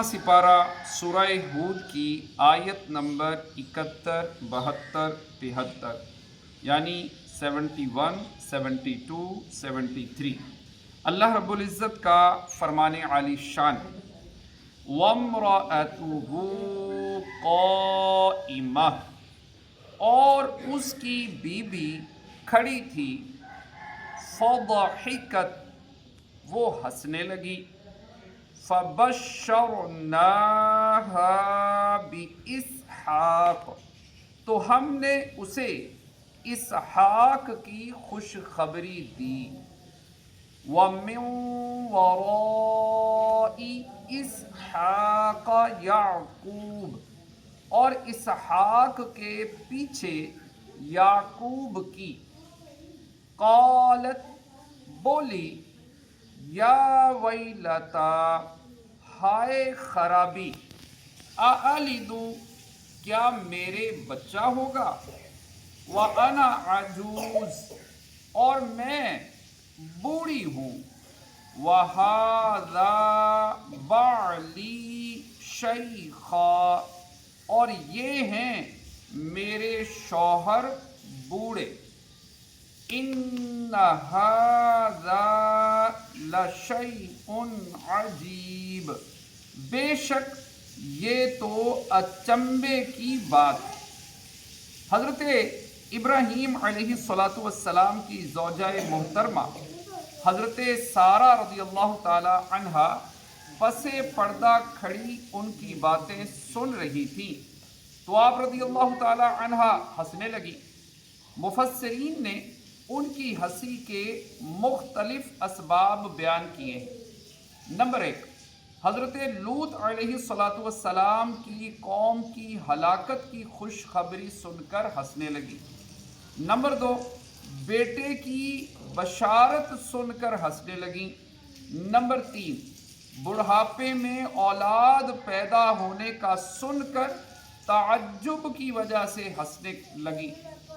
سپارہ سورہ ہود کی آیت نمبر 71 72 73 یعنی 71 72 73 اللہ رب العزت کا فرمان عالی شان وَامْرَأَتُهُ قَائِمَةٌ اور اس کی بیوی کھڑی تھی فَضَحِكَتْ وہ ہنسنے لگی فَبَشَّرْنَاهَا بِإِسْحَاقَ تو ہم نے اسے اسحاق کی خوشخبری دی وَمِن وَرَاءِ إِسْحَاقَ يَعْقُوبَ اور اسحاق کے پیچھے یعقوب کی قالت بولی یا ویلتا ہائے خرابی اَأَلِدُ کیا میرے بچہ ہوگا وَأَنَا عَجُوز اور میں بوڑھی ہوں وَهَذَا بَعْلِي شَيْخًا اور یہ ہیں میرے شوہر بوڑھے إِنَّ هَذَا لَشَيْءٌ عَجِیب بے شک یہ تو اچنبے کی بات ہے۔ حضرت ابراہیم علیہ السلام کی زوجہ محترمہ حضرت سارہ رضی اللہ تعالی عنہا پس پردہ کھڑی ان کی باتیں سن رہی تھی تو آپ رضی اللہ تعالی عنہا ہنسنے لگی۔ مفسرین نے ان کی ہنسی کے مختلف اسباب بیان کیے ہیں۔ نمبر 1، حضرت لوط علیہ السلام کی قوم کی ہلاکت کی خوشخبری سن کر ہنسنے لگی۔ نمبر 2، بیٹے کی بشارت سن کر ہنسنے لگی۔ نمبر 3، بڑھاپے میں اولاد پیدا ہونے کا سن کر تعجب کی وجہ سے ہنسنے لگی۔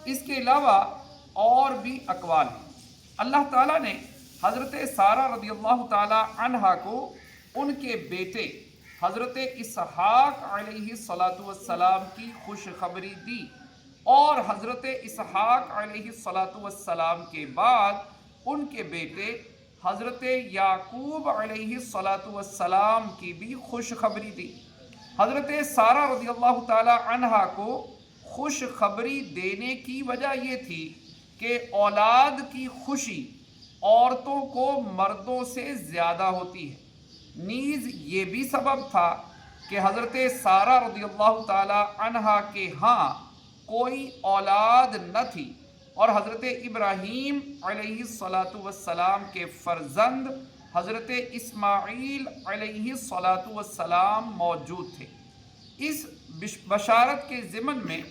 اس کے علاوہ اور بھی اقوال ہیں۔ اللہ تعالیٰ نے حضرت سارہ رضی اللہ تعالی عنہا کو ان کے بیٹے حضرت اسحاق علیہ السلام کی خوشخبری دی اور حضرت اسحاق علیہ السلام کے بعد ان کے بیٹے حضرت یعقوب علیہ السلام کی بھی خوشخبری دی۔ حضرت سارہ رضی اللہ تعالی عنہا کو خوشخبری دینے کی وجہ یہ تھی کہ اولاد کی خوشی عورتوں کو مردوں سے زیادہ ہوتی ہے۔ نیز یہ بھی سبب تھا کہ حضرت سارہ رضی اللہ تعالی عنہا کے ہاں کوئی اولاد نہ تھی اور حضرت ابراہیم علیہ السلام کے فرزند حضرت اسماعیل علیہ السلام موجود تھے۔ اس بشارت کے ضمن میں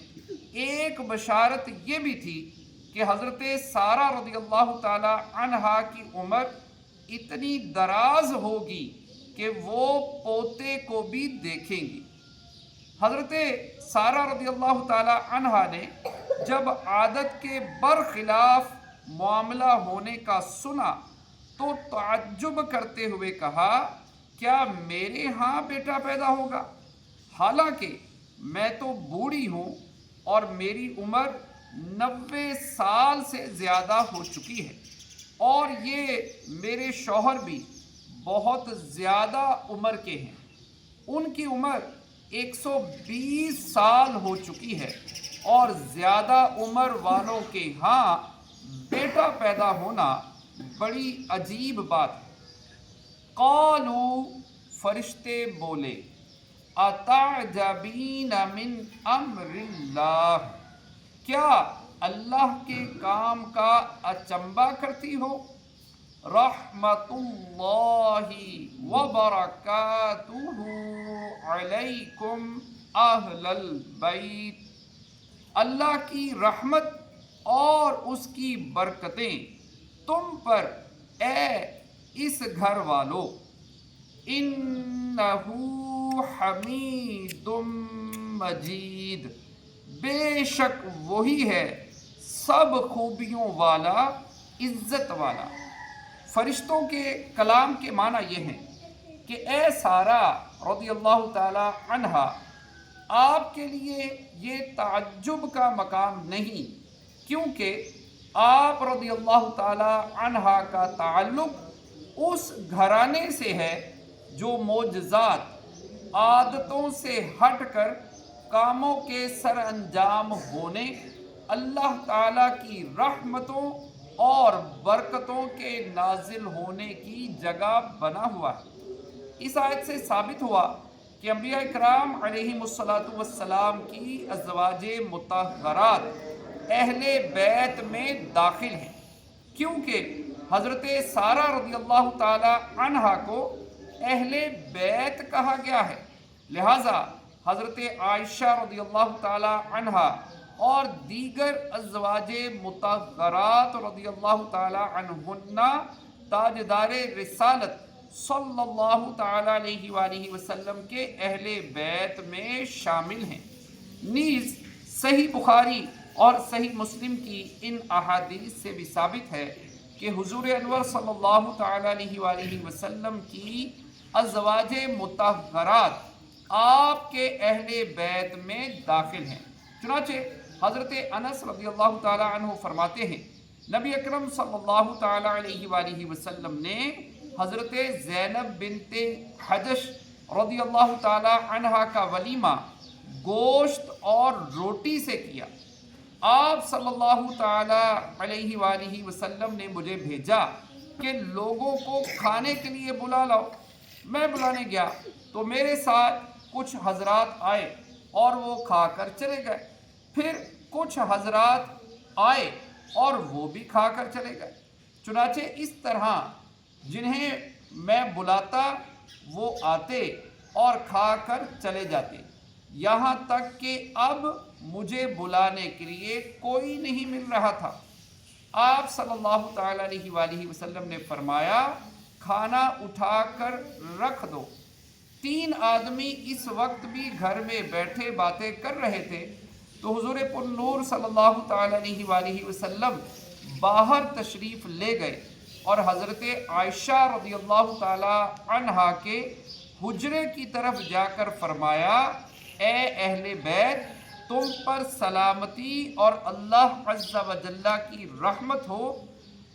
ایک بشارت یہ بھی تھی کہ حضرت سارہ رضی اللہ تعالی عنہا کی عمر اتنی دراز ہوگی کہ وہ پوتے کو بھی دیکھیں گی۔ حضرت سارہ رضی اللہ تعالی عنہا نے جب عادت کے برخلاف معاملہ ہونے کا سنا تو تعجب کرتے ہوئے کہا کیا میرے ہاں بیٹا پیدا ہوگا؟ حالانکہ میں تو بوڑھی ہوں اور میری عمر 90 سال سے زیادہ ہو چکی ہے اور یہ میرے شوہر بھی بہت زیادہ عمر کے ہیں، ان کی عمر 120 سال ہو چکی ہے اور زیادہ عمر والوں کے ہاں بیٹا پیدا ہونا بڑی عجیب بات ہے۔ قالوا فرشتے بولے اتعجبین من امر اللہ کیا اللہ کے کام کا اچنبا کرتی ہو؟ رحمت اللہ وبرکاتہ علیکم اہل البیت اللہ کی رحمت اور اس کی برکتیں تم پر اے اس گھر والو انہ حمید مجید بے شک وہی ہے سب خوبیوں والا عزت والا۔ فرشتوں کے کلام کے معنی یہ ہیں کہ اے سارہ رضی اللہ تعالی عنہا، آپ کے لیے یہ تعجب کا مقام نہیں، کیونکہ آپ رضی اللہ تعالی عنہا کا تعلق اس گھرانے سے ہے جو معجزات، عادتوں سے ہٹ کر کاموں کے سر انجام ہونے، اللہ تعالیٰ کی رحمتوں اور برکتوں کے نازل ہونے کی جگہ بنا ہوا ہے۔ اس آیت سے ثابت ہوا کہ انبیاء کرام علیہم السلام کی ازواج مطہرات اہل بیت میں داخل ہیں، کیونکہ حضرت سارہ رضی اللہ تعالی عنہا کو اہل بیت کہا گیا ہے، لہٰذا حضرت عائشہ رضی اللہ تعالی عنہا اور دیگر ازواج مطہرات رضی اللہ تعالی عنہن تاجدار رسالت صلی اللہ تعالی علیہ وآلہ وسلم کے اہل بیت میں شامل ہیں۔ نیز صحیح بخاری اور صحیح مسلم کی ان احادیث سے بھی ثابت ہے کہ حضور انور صلی اللہ تعالی علیہ وآلہ وسلم کی ازواج مطہرات آپ کے اہل بیت میں داخل ہیں۔ چنانچہ حضرت انس رضی اللہ تعالی عنہ فرماتے ہیں، نبی اکرم صلی اللہ تعالی علیہ وآلہ وسلم نے حضرت زینب بنت حجش رضی اللہ تعالی عنہ کا ولیمہ گوشت اور روٹی سے کیا۔ آپ صلی اللہ تعالی علیہ وآلہ وسلم نے مجھے بھیجا کہ لوگوں کو کھانے کے لیے بلا لاؤ۔ میں بلانے گیا تو میرے ساتھ کچھ حضرات آئے اور وہ کھا کر چلے گئے، پھر کچھ حضرات آئے اور وہ بھی کھا کر چلے گئے۔ چنانچہ اس طرح جنہیں میں بلاتا وہ آتے اور کھا کر چلے جاتے، یہاں تک کہ اب مجھے بلانے کے لیے کوئی نہیں مل رہا تھا۔ آپ صلی اللہ تعالی علیہ وآلہ وسلم نے فرمایا، کھانا اٹھا کر رکھ دو۔ 3 آدمی اس وقت بھی گھر میں بیٹھے باتیں کر رہے تھے تو حضور پر نور صلی اللہ تعالی علیہ وآلہ وسلم باہر تشریف لے گئے اور حضرت عائشہ رضی اللہ تعالی عنہا کے حجرے کی طرف جا کر فرمایا، اے اہل بیت، تم پر سلامتی اور اللہ عز و جل کی رحمت ہو۔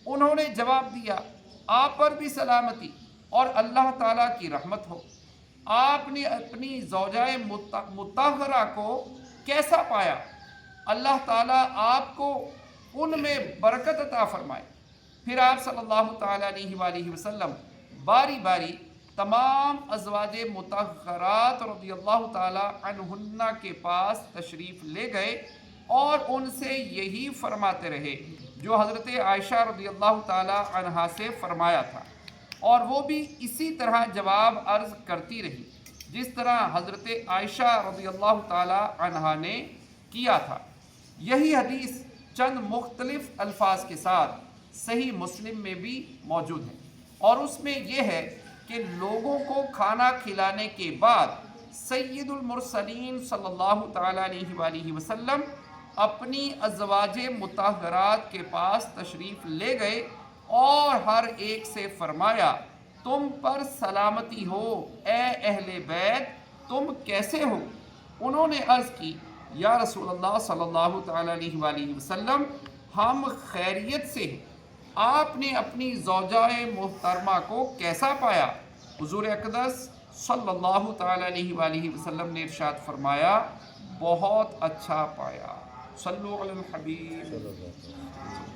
انہوں نے جواب دیا، آپ پر بھی سلامتی اور اللہ تعالیٰ کی رحمت ہو۔ آپ نے اپنی زوجہ مطہرہ کو کیسا پایا؟ اللہ تعالیٰ آپ کو ان میں برکت عطا فرمائے۔ پھر آپ صلی اللہ تعالیٰ علیہ وآلہ وسلم باری باری تمام ازواج مطہرات رضی اللہ تعالیٰ عنہن کے پاس تشریف لے گئے اور ان سے یہی فرماتے رہے جو حضرت عائشہ رضی اللہ تعالیٰ عنہا سے فرمایا تھا، اور وہ بھی اسی طرح جواب عرض کرتی رہی جس طرح حضرت عائشہ رضی اللہ تعالیٰ عنہا نے کیا تھا۔ یہی حدیث چند مختلف الفاظ کے ساتھ صحیح مسلم میں بھی موجود ہے، اور اس میں یہ ہے کہ لوگوں کو کھانا کھلانے کے بعد سید المرسلین صلی اللہ تعالیٰ علیہ وآلہ وسلم اپنی ازواج مطہرات کے پاس تشریف لے گئے اور ہر ایک سے فرمایا، تم پر سلامتی ہو اے اہل بیت، تم کیسے ہو؟ انہوں نے عرض کی، یا رسول اللہ صلی اللہ تعالیٰ علیہ وآلہ وسلم، ہم خیریت سے ہیں۔ آپ نے اپنی زوجہ محترمہ کو کیسا پایا؟ حضور اقدس صلی اللہ تعالیٰ علیہ وآلہ وسلم نے ارشاد فرمایا، بہت اچھا پایا۔ صلو علی الحبیب۔